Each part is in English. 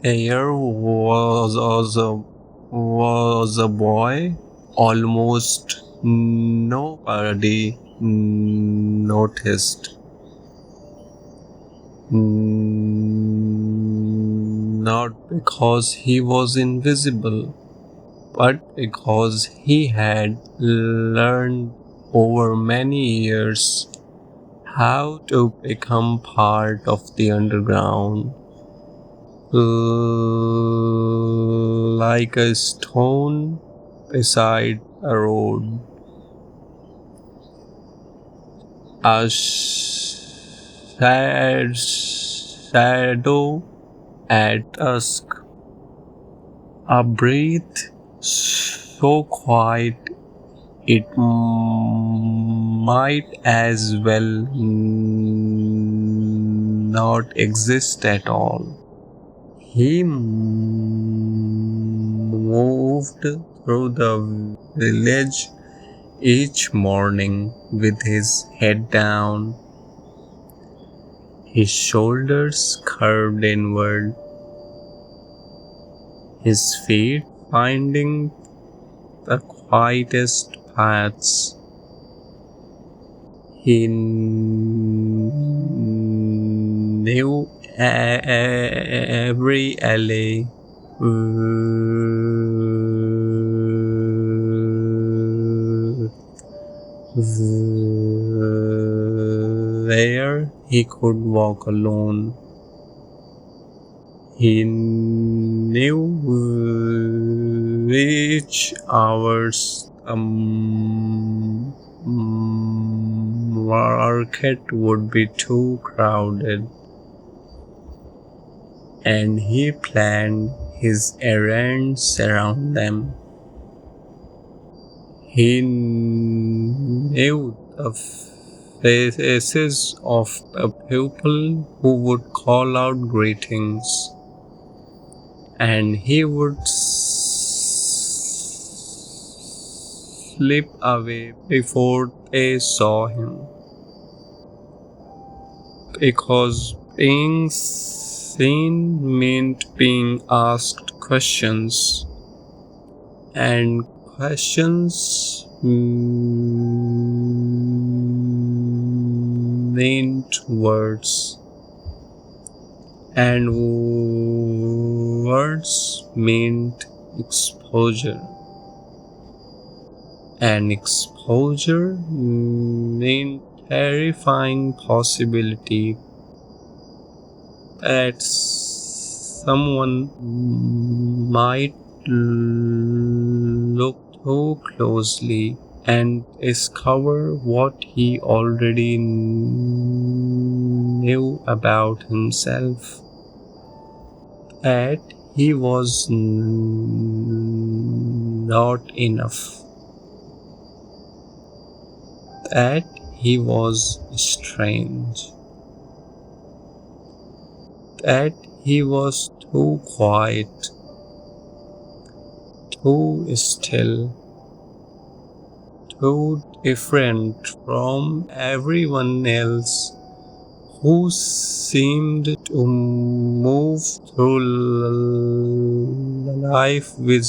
Here was a boy almost nobody noticed. Not because he was invisible, but because he had learned over many years how to become part of the underground. Like a stone beside a road, a shadow at dusk, a breath so quiet it might as well not exist at all. He moved through the village each morning with his head down, his shoulders curved inward, his feet finding the quietest paths. He knew every alley, where he could walk alone. He knew which hours the market would be too crowded, and he planned his errands around them. He knew the faces of the people who would call out greetings, and he would slip away before they saw him. Because being seen meant being asked questions, and questions meant words, and words meant exposure, and exposure meant terrifying possibility that someone might look too closely and discover what he already knew about himself, that he was not enough, that he was strange, that he was too quiet, too still, too different from everyone else who seemed to move through life with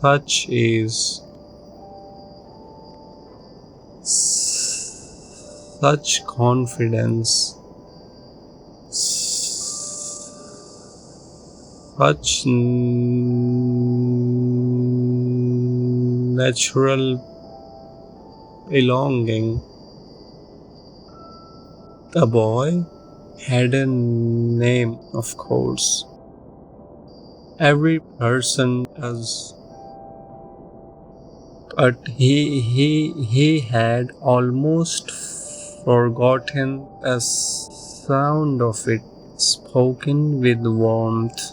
such ease, such confidence, such natural belonging. The boy had a name, of course. Every person does. But he had almost forgotten the sound of it, spoken with warmth.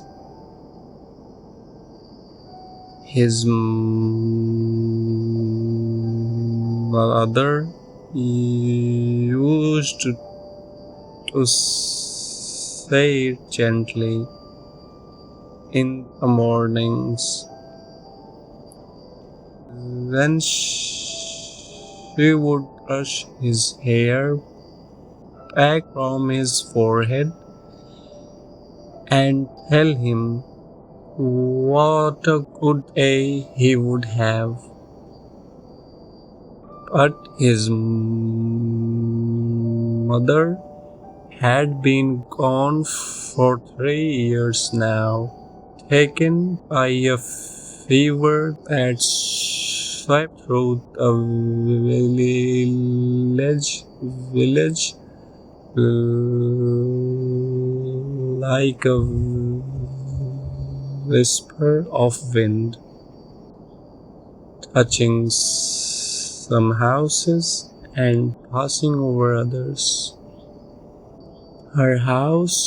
His mother used to say it gently in the mornings when she would brush his hair back from his forehead and tell him what a good day he would have. But his mother had been gone for 3 years now, taken by a fever that swept through the village like a whisper of wind, touching some houses and passing over others. Her house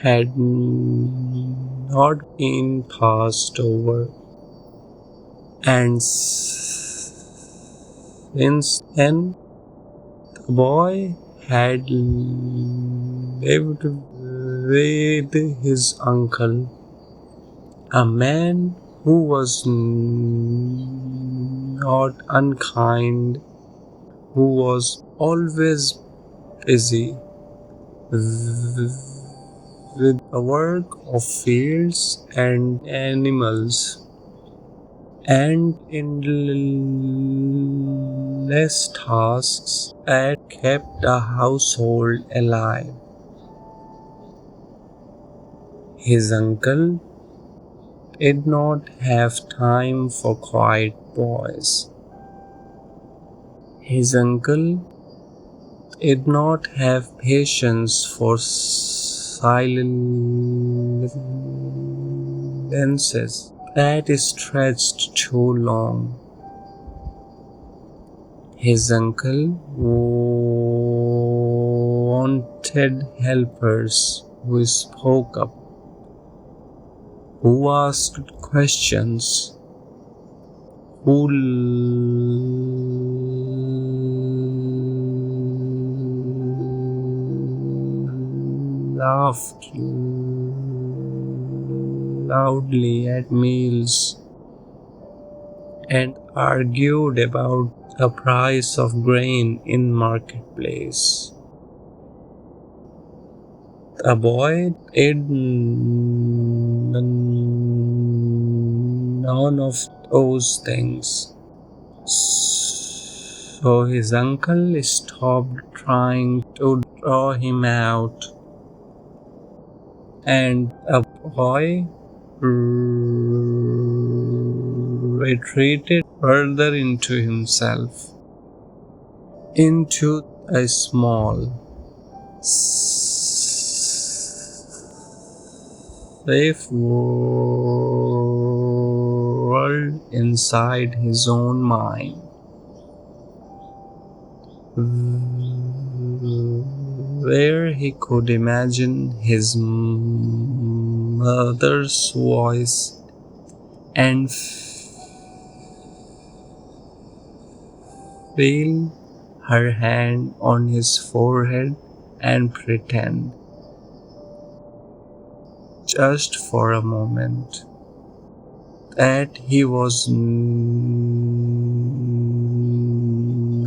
had not been passed over, and since then the boy had lived with his uncle, a man who was not unkind, who was always busy with the work of fields and animals, and endless tasks that kept a household alive. His uncle did not have time for quiet boys. His uncle did not have patience for silences that stretched too long. His uncle wanted helpers who spoke up, who asked questions, who laughed loudly at meals and argued about the price of grain in marketplace. The boy did none of those things. So his uncle stopped trying to draw him out, and the boy retreated further into himself, into a small, safe world inside his own mind, where he could imagine his mother's voice and feel her hand on his forehead and pretend, just for a moment, that he was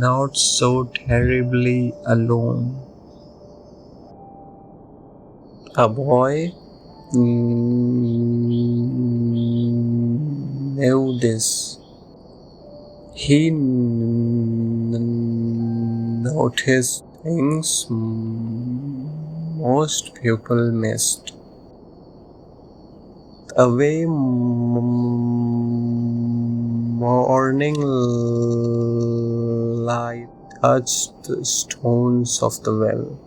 not so terribly alone. A boy knew this. He noticed things most people missed. The way morning light touched the stones of the well,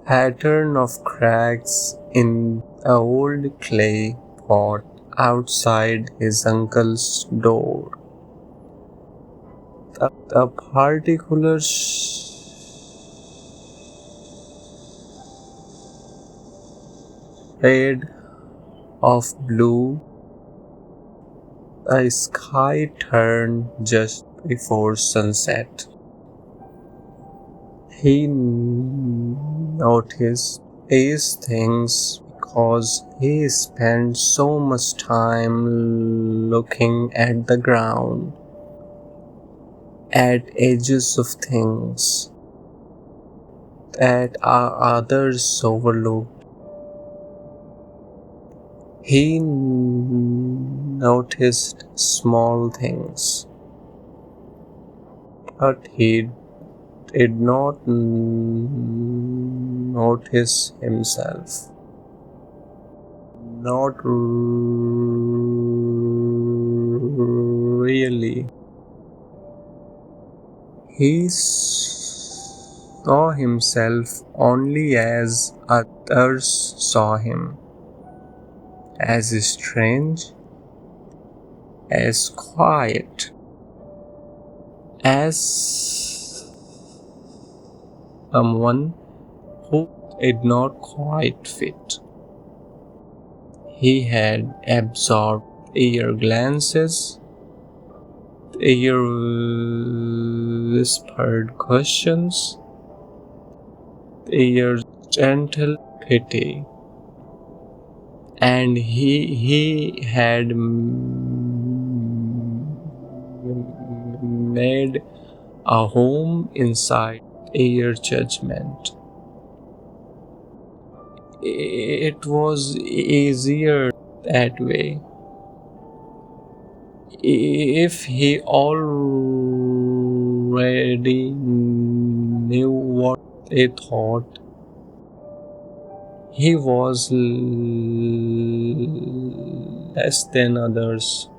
pattern of cracks in the old clay pot outside his uncle's door, the particular shade of blue the sky turned just before sunset. He noticed these things because he spent so much time looking at the ground, at edges of things that others overlooked. He noticed small things, but he did not notice himself. Not really. He saw himself only as others saw him, as strange, as quiet, as someone who did not quite fit. He had absorbed eager glances, eager whispered questions, eager gentle pity, and he had made a home inside eager judgment. It was easier that way. If he already knew what they thought, he was less than others.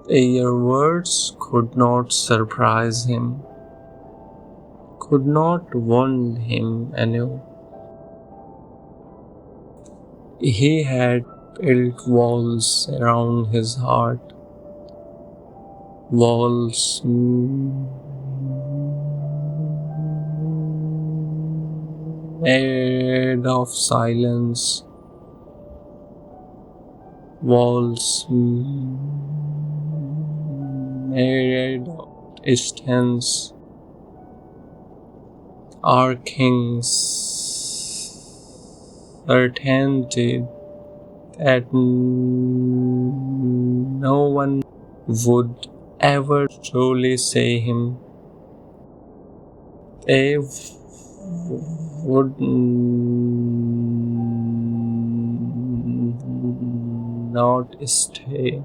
Their words could not surprise him, could not wound him anew. He had built walls around his heart, walls made of silence, walls made of distance, arcing certainty that no one would ever truly see him. They would not stay.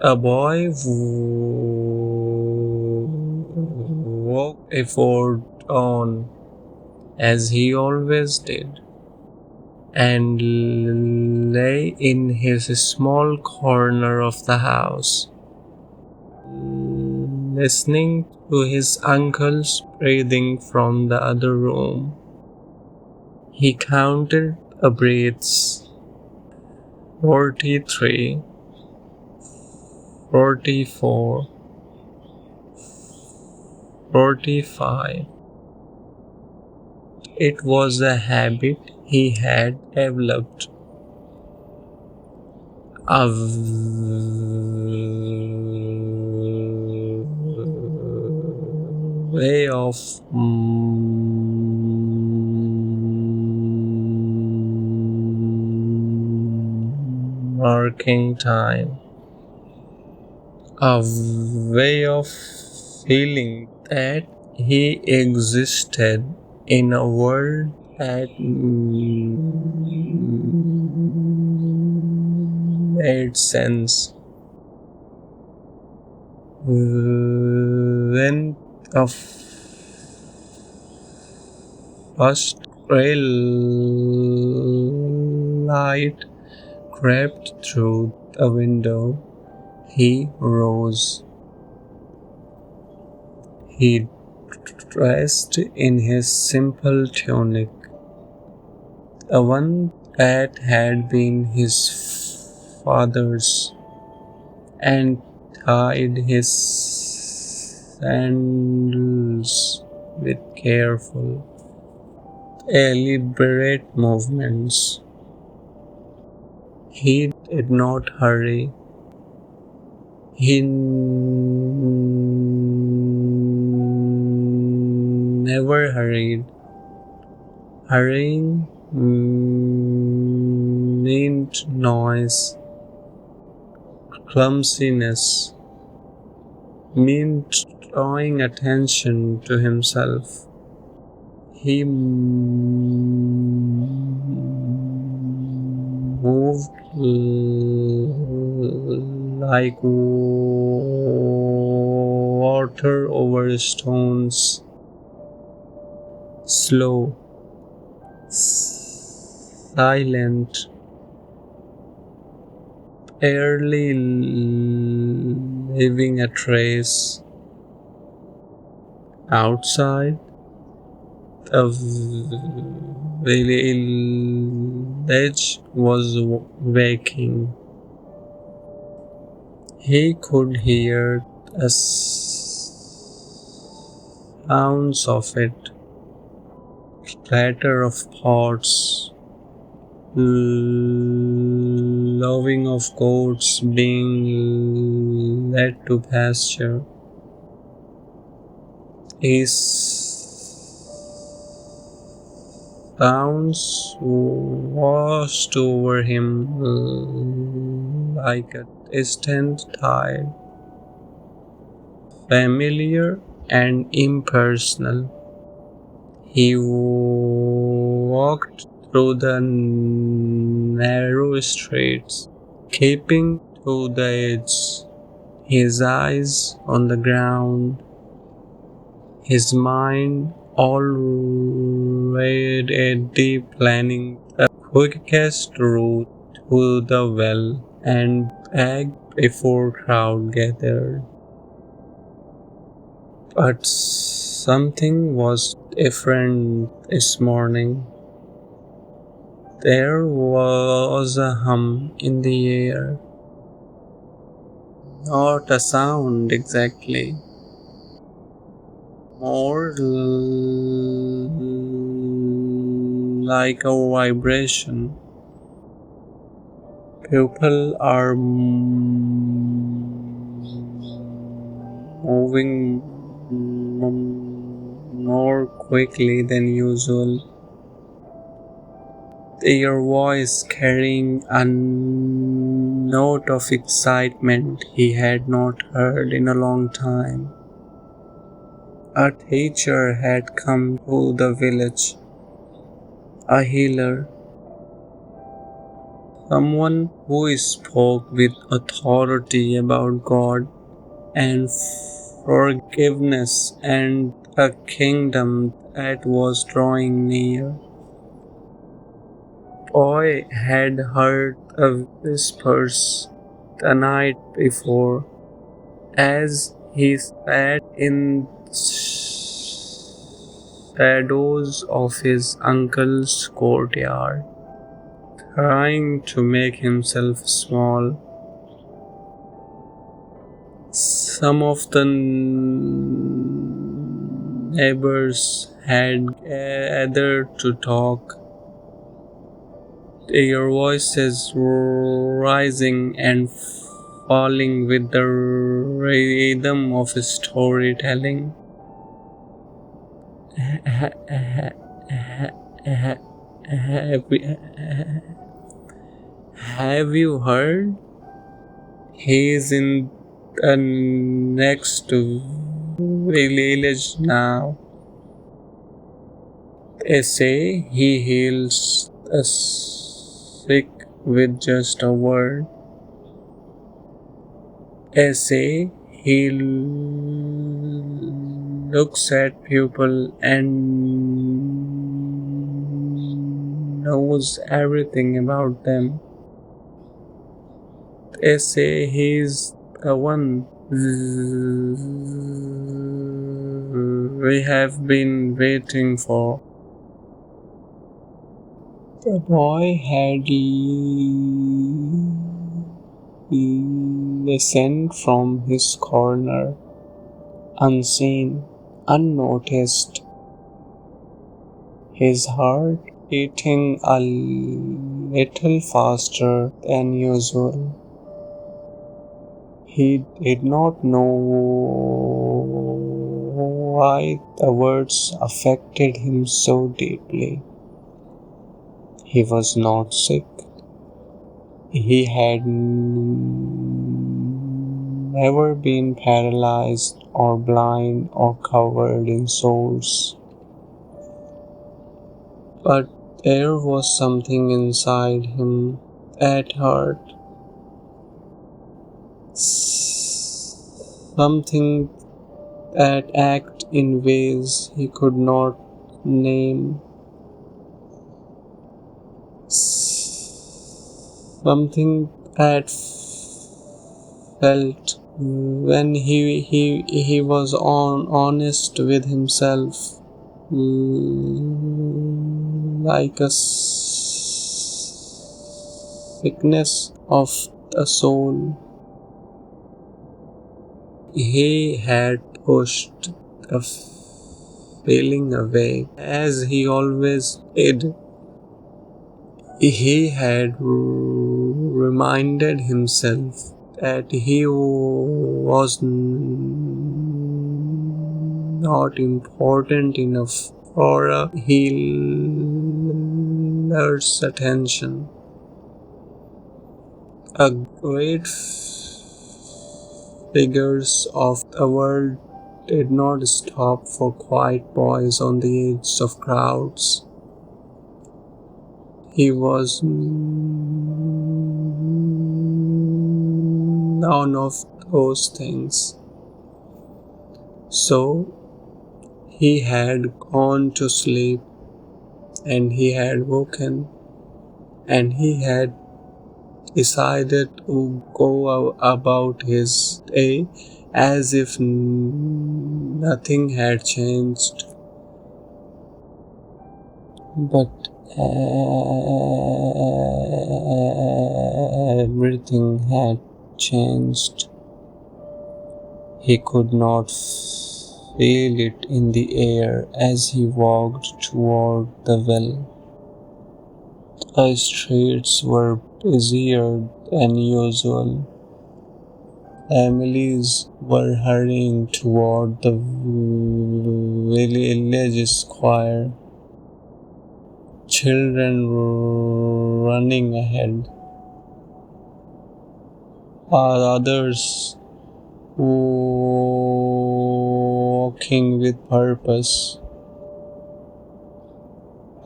A boy walked forward on, as he always did, and lay in his small corner of the house, listening to his uncle's breathing from the other room. He counted the breaths: 43, 44, 45. It was a habit he had developed, a way of marking time, a way of feeling that he existed in a world that made sense. When a first gray light crept through the window, he rose. He dressed in his simple tunic, the one that had been his father's, and tied his sandals with careful, deliberate movements. He did not hurry. He never hurried. Hurrying meant noise, clumsiness, meant drawing attention to himself. He moved like water over stones, slow, silent, barely leaving a trace. Outside, the village was waking. He could hear the sounds of it, clatter of pots, lowing of goats being led to pasture. His sounds washed over him like a distant tide, familiar and impersonal. He walked through the narrow streets, keeping to the edge, his eyes on the ground, his mind already planning the quickest route to the well and back before crowd gathered. But something was different this morning. There was a hum in the air. Not a sound exactly, more like a vibration. People are moving more quickly than usual, their voice carrying a note of excitement he had not heard in a long time. A teacher had come to the village, a healer, someone who spoke with authority about God and forgiveness and a kingdom that was drawing near. Boy had heard the whispers the night before as he sat in shadows of his uncle's courtyard, trying to make himself small. Some of the neighbors had gathered to talk, their voices rising and falling with the rhythm of storytelling. Have you heard? He is in the next village now. They say he heals the sick with just a word. They say he looks at people and knows everything about them. They say he's the one we have been waiting for. The boy had listened from his corner, unseen, unnoticed, his heart beating a little faster than usual. He did not know why the words affected him so deeply. He was not sick. He had never been paralyzed or blind or covered in sores. But there was something inside him that hurt. Something that acted in ways he could not name. Something that felt when he was honest with himself, like a sickness of the soul. He had pushed the feeling away, as he always did. He had reminded himself that he was not important enough for a healer's attention. A great figures of the world did not stop for quiet boys on the edge of crowds. He was none of those things. So he had gone to sleep, and he had woken, and he had decided to go about his day as if nothing had changed. But everything had changed. He could not feel it in the air as he walked toward the well. The streets were busier than usual. Families were hurrying toward the village square. Children were running ahead, while others walking with purpose.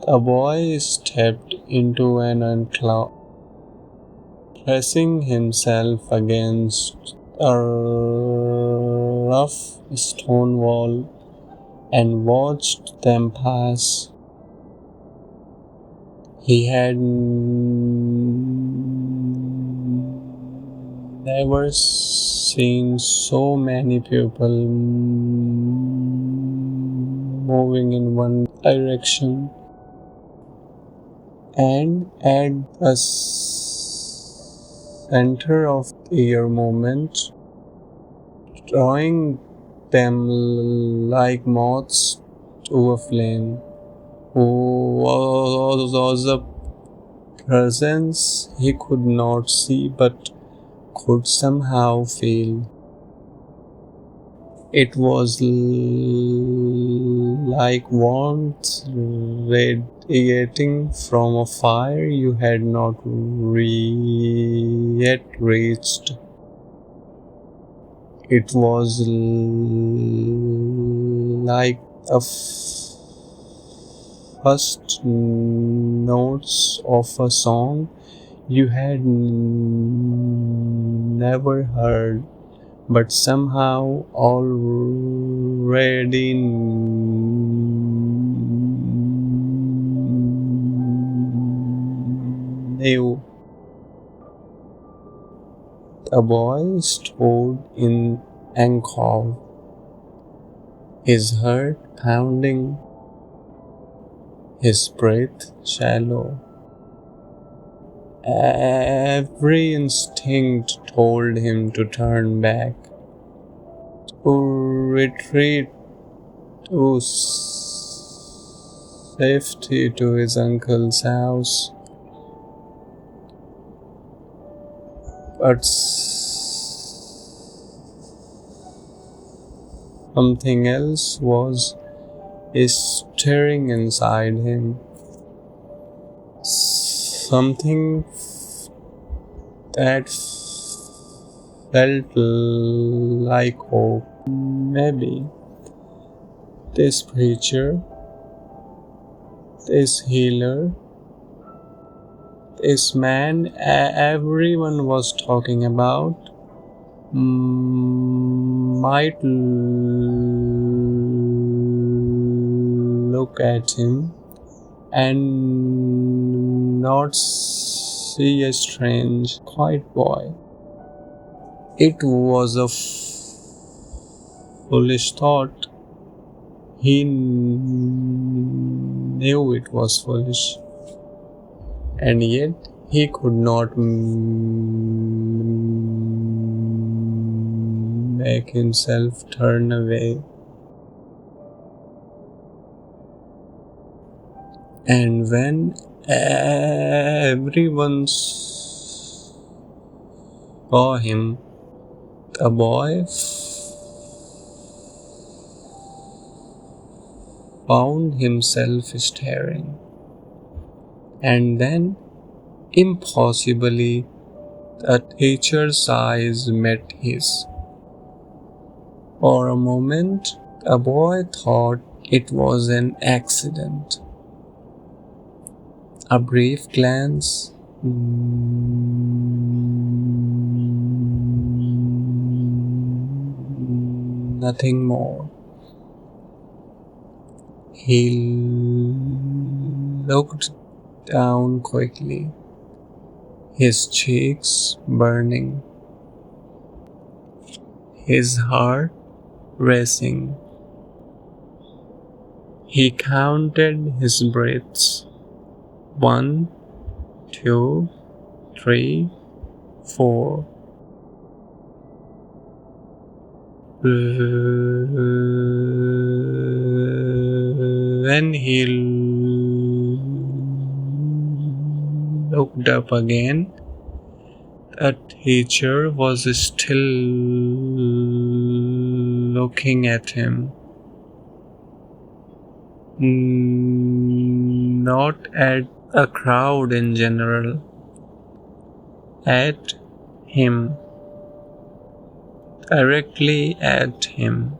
The boy stepped into an enclosure, pressing himself against a rough stone wall, and watched them pass. He had never seen so many people moving in one direction, and at the center of their movement, drawing them like moths to a flame, was a presence he could not see but could somehow feel. It was like warmth radiating from a fire you had not yet reached. It was like the first notes of a song you had never heard, but somehow already knew. The boy stood in awe, his heart pounding, his breath shallow. Every instinct told him to turn back, to retreat to safety to his uncle's house. But something else was stirring inside him. Something that felt like hope. Maybe this preacher, This healer, this man everyone was talking about, might look at him and not see a strange, quiet boy. It was a foolish thought. He knew it was foolish, and yet he could not make himself turn away. And when everyone saw him, the boy found himself staring. And then, impossibly, the teacher's eyes met his. For a moment, the boy thought it was an accident. A brief glance, nothing more. He looked down quickly, his cheeks burning, his heart racing. He counted his breaths. 1, 2, 3, 4. When he looked up again, the teacher was still looking at him. Not at the crowd in general, at him, directly at him.